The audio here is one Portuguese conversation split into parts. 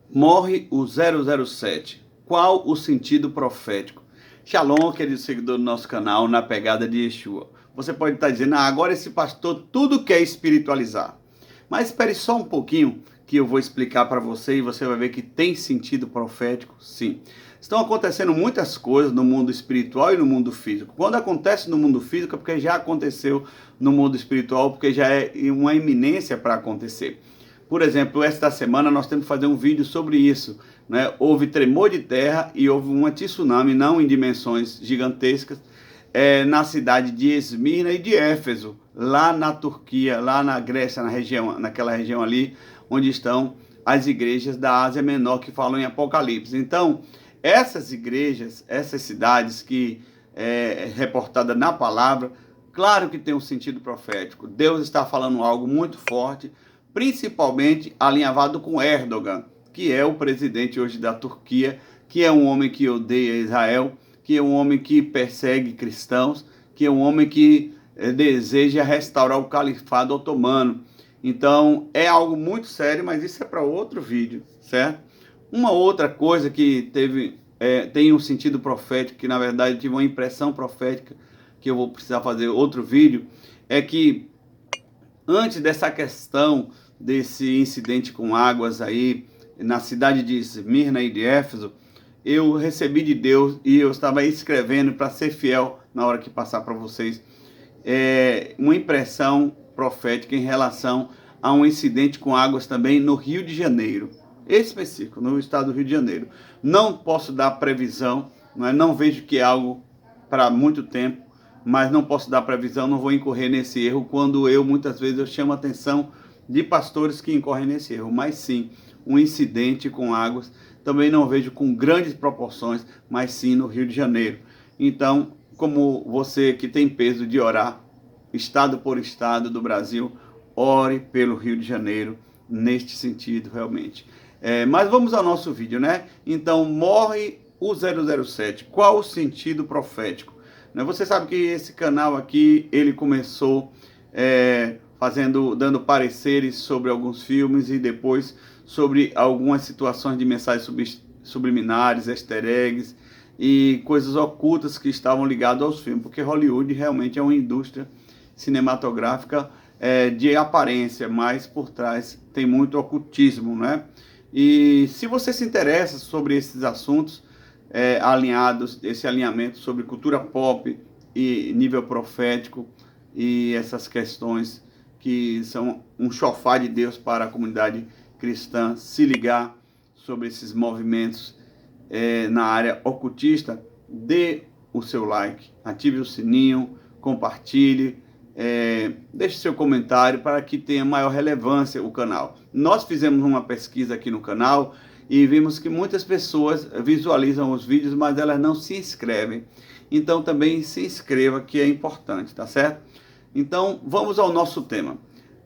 Morre o 007. Qual o sentido profético? Shalom, querido seguidor do nosso canal, na pegada de Yeshua. Você pode estar dizendo, agora esse pastor tudo quer espiritualizar. Mas espere só um pouquinho que eu vou explicar para você e você vai ver que tem sentido profético, sim. Estão acontecendo muitas coisas no mundo espiritual e no mundo físico. Quando acontece no mundo físico é porque já aconteceu no mundo espiritual, porque já é uma iminência para acontecer. Por exemplo, esta semana nós temos que fazer um vídeo sobre isso, né? Houve tremor de terra e houve uma tsunami, não em dimensões gigantescas, na cidade de Esmirna e de Éfeso, lá na Turquia, lá na Grécia, naquela região ali, onde estão as igrejas da Ásia Menor que falam em Apocalipse. Então, essas igrejas, essas cidades que é reportada na palavra, claro que tem um sentido profético. Deus está falando algo muito forte, principalmente alinhavado com Erdogan, que é o presidente hoje da Turquia, que é um homem que odeia Israel, que é um homem que persegue cristãos, que é um homem que deseja restaurar o califado otomano. Então, é algo muito sério, mas isso é para outro vídeo, certo? Uma outra coisa que tem um sentido profético, que na verdade tive uma impressão profética, que eu vou precisar fazer outro vídeo, é que antes dessa questão desse incidente com águas aí na cidade de Esmirna e de Éfeso, eu recebi de Deus e eu estava escrevendo para ser fiel na hora que passar para vocês uma impressão profética em relação a um incidente com águas também no Rio de Janeiro, específico, no estado do Rio de Janeiro. Não posso dar previsão, não vejo que é algo para muito tempo, mas não posso dar previsão, não vou incorrer nesse erro quando muitas vezes eu chamo a atenção de pastores que incorrem nesse erro, mas sim, um incidente com águas, também não vejo com grandes proporções, mas sim no Rio de Janeiro. Então, como você que tem peso de orar, estado por estado do Brasil, ore pelo Rio de Janeiro, neste sentido realmente. Mas vamos ao nosso vídeo, né? Então, morre o 007. Qual o sentido profético? Você sabe que esse canal aqui, ele começou dando pareceres sobre alguns filmes e depois sobre algumas situações de mensagens subliminares, easter eggs e coisas ocultas que estavam ligadas aos filmes, porque Hollywood realmente é uma indústria cinematográfica de aparência, mas por trás tem muito ocultismo, né? E se você se interessa sobre esses assuntos, alinhados, esse alinhamento sobre cultura pop e nível profético e essas questões que são um chofar de Deus para a comunidade cristã se ligar sobre esses movimentos na área ocultista, dê o seu like, ative o sininho, compartilhe, deixe seu comentário para que tenha maior relevância o canal. Nós fizemos uma pesquisa aqui no canal e vimos que muitas pessoas visualizam os vídeos, mas elas não se inscrevem. Então também se inscreva, que é importante, tá certo? Então vamos ao nosso tema.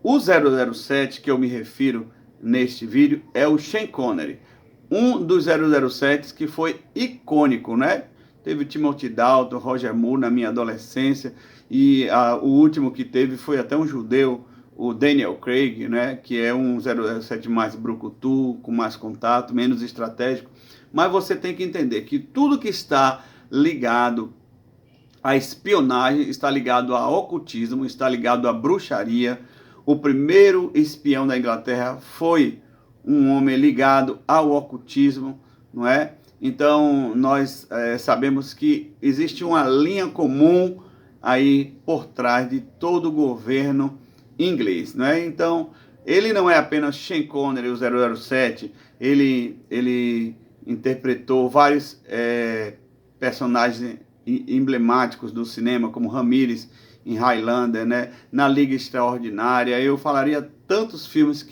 O 007 que eu me refiro neste vídeo é o Sean Connery, um dos 007 que foi icônico, né? Teve Timothy Dalton, Roger Moore na minha adolescência e o último que teve foi até um judeu, o Daniel Craig, né, que é um 007 mais brucutu, com mais contato, menos estratégico. Mas você tem que entender que tudo que está ligado à espionagem, está ligado ao ocultismo, está ligado à bruxaria. O primeiro espião da Inglaterra foi um homem ligado ao ocultismo, não é? Então, nós sabemos que existe uma linha comum aí por trás de todo o governo inglês, né? Então, ele não é apenas Sean Connery, o 007, ele interpretou vários personagens emblemáticos do cinema, como Ramírez em Highlander, né? Na Liga Extraordinária. Eu falaria tantos filmes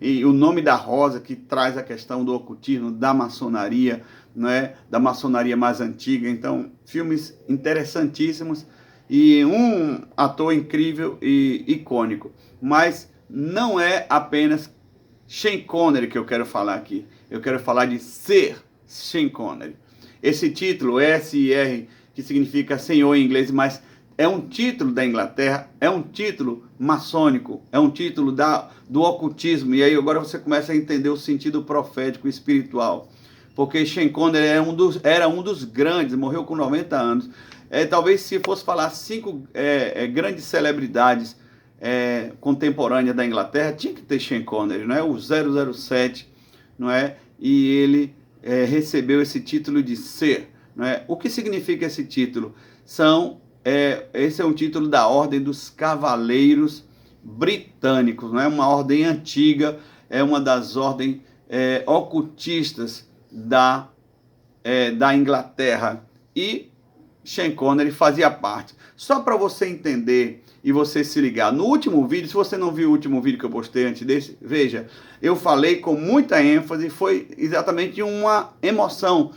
e O Nome da Rosa, que traz a questão do ocultismo, da maçonaria, né? Da maçonaria mais antiga. Então, filmes interessantíssimos e um ator incrível e icônico. Mas não é apenas Sean Connery que eu quero falar aqui. Eu quero falar de ser Sean Connery. Esse título, SR, que significa Senhor em inglês, mas é um título da Inglaterra, é um título maçônico, é um título do ocultismo. E aí agora você começa a entender o sentido profético e espiritual. Porque Sean Connery era um dos grandes, morreu com 90 anos. Talvez se fosse falar 5 grandes celebridades contemporâneas da Inglaterra, tinha que ter Sean Connery, não é? O 007, não é? E ele recebeu esse título de ser, não é? O que significa esse título? Esse é um título da Ordem dos Cavaleiros Britânicos, não é? Uma ordem antiga, é uma das ordens ocultistas da Inglaterra, e Sean Connery fazia parte. Só para você entender e você se ligar, no último vídeo, se você não viu o último vídeo que eu postei antes desse, veja, eu falei com muita ênfase, foi exatamente uma emoção,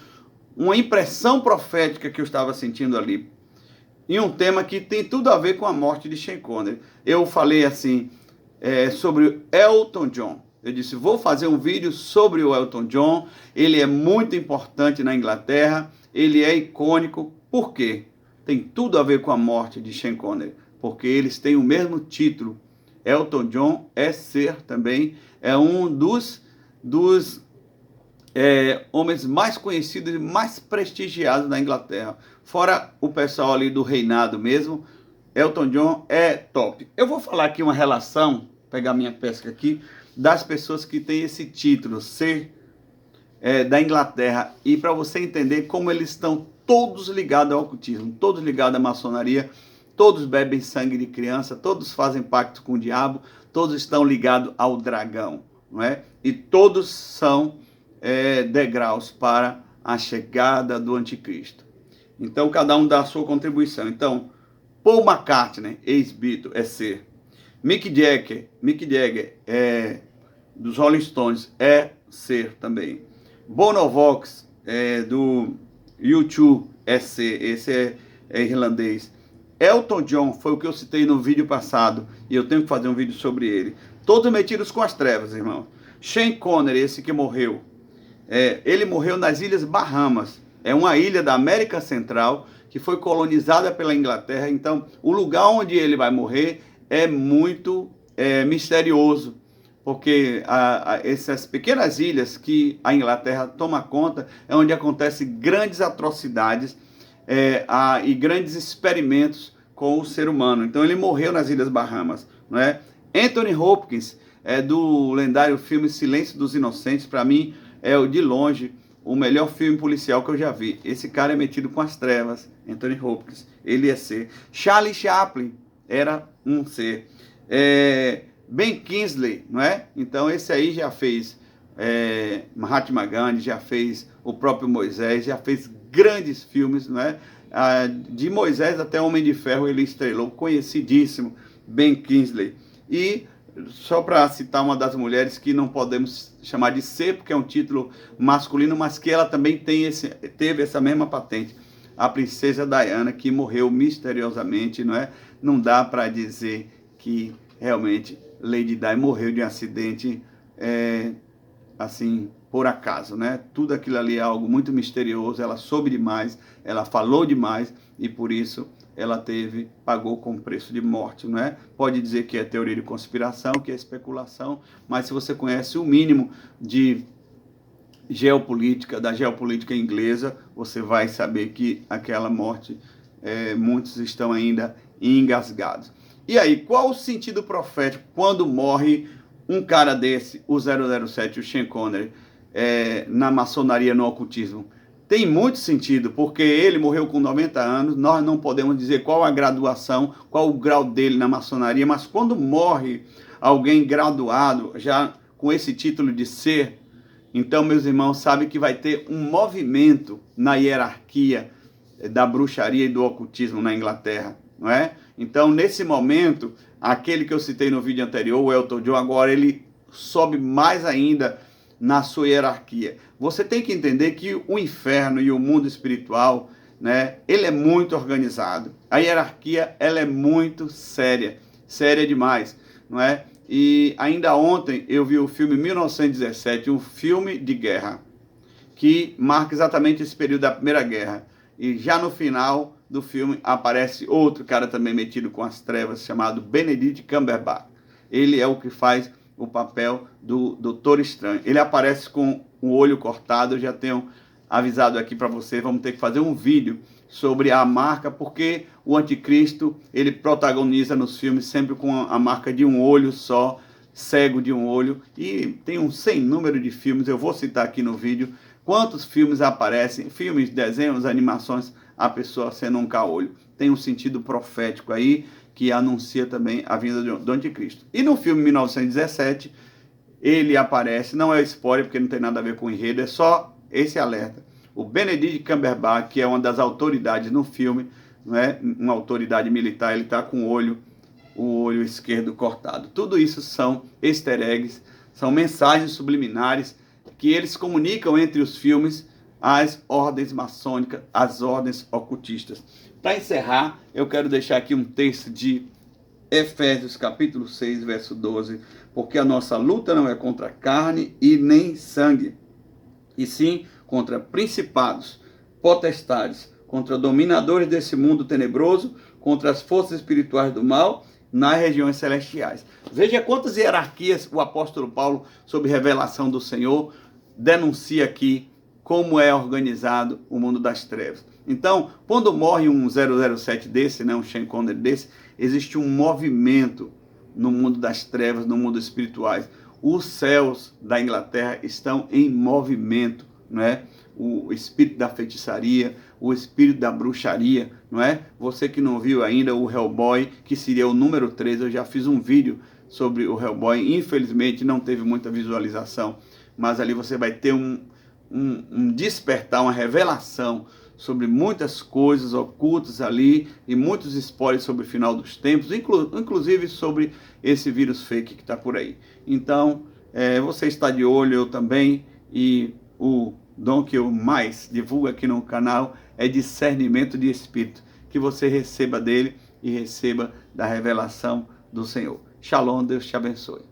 uma impressão profética que eu estava sentindo ali, em um tema que tem tudo a ver com a morte de Sean Connery. Eu falei assim, sobre Elton John. Eu disse, vou fazer um vídeo sobre o Elton John, ele é muito importante na Inglaterra, ele é icônico. Por quê? Tem tudo a ver com a morte de Sean Connery, porque eles têm o mesmo título. Elton John é ser também, é um dos homens mais conhecidos e mais prestigiados da Inglaterra. Fora o pessoal ali do reinado mesmo, Elton John é top. Eu vou falar aqui uma relação, pegar minha pesca aqui, das pessoas que têm esse título, ser da Inglaterra, e para você entender como eles estão todos ligados ao ocultismo, todos ligados à maçonaria, todos bebem sangue de criança, todos fazem pacto com o diabo, todos estão ligados ao dragão, não é? E todos são degraus para a chegada do anticristo. Então, cada um dá a sua contribuição. Então, Paul McCartney, ex-Beatle, é ser. Mick Jagger dos Rolling Stones, é ser também. Bono Vox, do U2, é ser. Esse é irlandês. Elton John, foi o que eu citei no vídeo passado, e eu tenho que fazer um vídeo sobre ele. Todos metidos com as trevas, irmão. Sean Connery, esse que morreu, ele morreu nas Ilhas Bahamas. É uma ilha da América Central que foi colonizada pela Inglaterra. Então, o lugar onde ele vai morrer é muito misterioso, porque essas pequenas ilhas que a Inglaterra toma conta é onde acontecem grandes atrocidades e grandes experimentos com o ser humano. Então ele morreu nas Ilhas Bahamas, não é? Anthony Hopkins, do lendário filme Silêncio dos Inocentes, para mim é de longe o melhor filme policial que eu já vi. Esse cara é metido com as trevas. Anthony Hopkins, ele é ser. Charlie Chaplin era um ser. Ben Kingsley, não é? Então esse aí já fez Mahatma Gandhi, já fez o próprio Moisés, já fez grandes filmes, não é? De Moisés até Homem de Ferro ele estrelou, conhecidíssimo, Ben Kingsley. E só para citar uma das mulheres que não podemos chamar de ser, porque é um título masculino, mas que ela também teve essa mesma patente, a princesa Diana, que morreu misteriosamente, não é? Não dá para dizer que realmente Lady Di morreu de um acidente assim, por acaso, né? Tudo aquilo ali é algo muito misterioso, ela soube demais, ela falou demais, e por isso ela pagou com preço de morte, não é? Pode dizer que é teoria de conspiração, que é especulação, mas se você conhece o mínimo de geopolítica, da geopolítica inglesa, você vai saber que aquela morte, muitos estão ainda engasgados. E aí, qual o sentido profético quando morre um cara desse, o 007, o Sean Connery, na maçonaria, no ocultismo? Tem muito sentido, porque ele morreu com 90 anos, nós não podemos dizer qual a graduação, qual o grau dele na maçonaria, mas quando morre alguém graduado, já com esse título de ser, então, meus irmãos, sabe que vai ter um movimento na hierarquia da bruxaria e do ocultismo na Inglaterra, não é? Então, nesse momento, aquele que eu citei no vídeo anterior, o Elton John, agora ele sobe mais ainda na sua hierarquia. Você tem que entender que o inferno e o mundo espiritual, né, ele é muito organizado. A hierarquia, ela é muito séria, séria demais, não é? E ainda ontem eu vi o filme 1917, um filme de guerra, que marca exatamente esse período da Primeira Guerra. E já no final do filme aparece outro cara também metido com as trevas, chamado Benedict Cumberbatch. Ele é o que faz o papel do Doutor Estranho. Ele aparece com o olho cortado. Eu já tenho avisado aqui para você, vamos ter que fazer um vídeo sobre a marca, porque o anticristo, ele protagoniza nos filmes sempre com a marca de um olho só, cego de um olho, e tem um sem número de filmes, eu vou citar aqui no vídeo, quantos filmes aparecem, filmes, desenhos, animações, a pessoa sendo um caolho. Tem um sentido profético aí, que anuncia também a vinda do anticristo. E no filme 1917, ele aparece, não é spoiler, porque não tem nada a ver com o enredo, é só esse alerta. O Benedict Cumberbatch, que é uma das autoridades no filme, não é? Uma autoridade militar, ele está com o olho esquerdo cortado. Tudo isso são easter eggs, são mensagens subliminares que eles comunicam entre os filmes as ordens maçônicas, as ordens ocultistas. Para encerrar, eu quero deixar aqui um texto de Efésios capítulo 6, verso 12, porque a nossa luta não é contra carne e nem sangue, e sim contra principados, potestades, contra dominadores desse mundo tenebroso, contra as forças espirituais do mal nas regiões celestiais. Veja quantas hierarquias o apóstolo Paulo, sob revelação do Senhor, denuncia aqui como é organizado o mundo das trevas. Então, quando morre um 007 desse, né, um Sean Connery desse, existe um movimento no mundo das trevas, no mundo espirituais. Os céus da Inglaterra estão em movimento, não é? O espírito da feitiçaria, o espírito da bruxaria, não é? Você que não viu ainda o Hellboy, que seria o número 3, eu já fiz um vídeo sobre o Hellboy, infelizmente não teve muita visualização, mas ali você vai ter um despertar, uma revelação sobre muitas coisas ocultas ali e muitos spoilers sobre o final dos tempos, inclusive sobre esse vírus fake que está por aí. Então, você está de olho, eu também, e o dom que eu mais divulgo aqui no canal é discernimento de espírito, que você receba dele e receba da revelação do Senhor. Shalom, Deus te abençoe.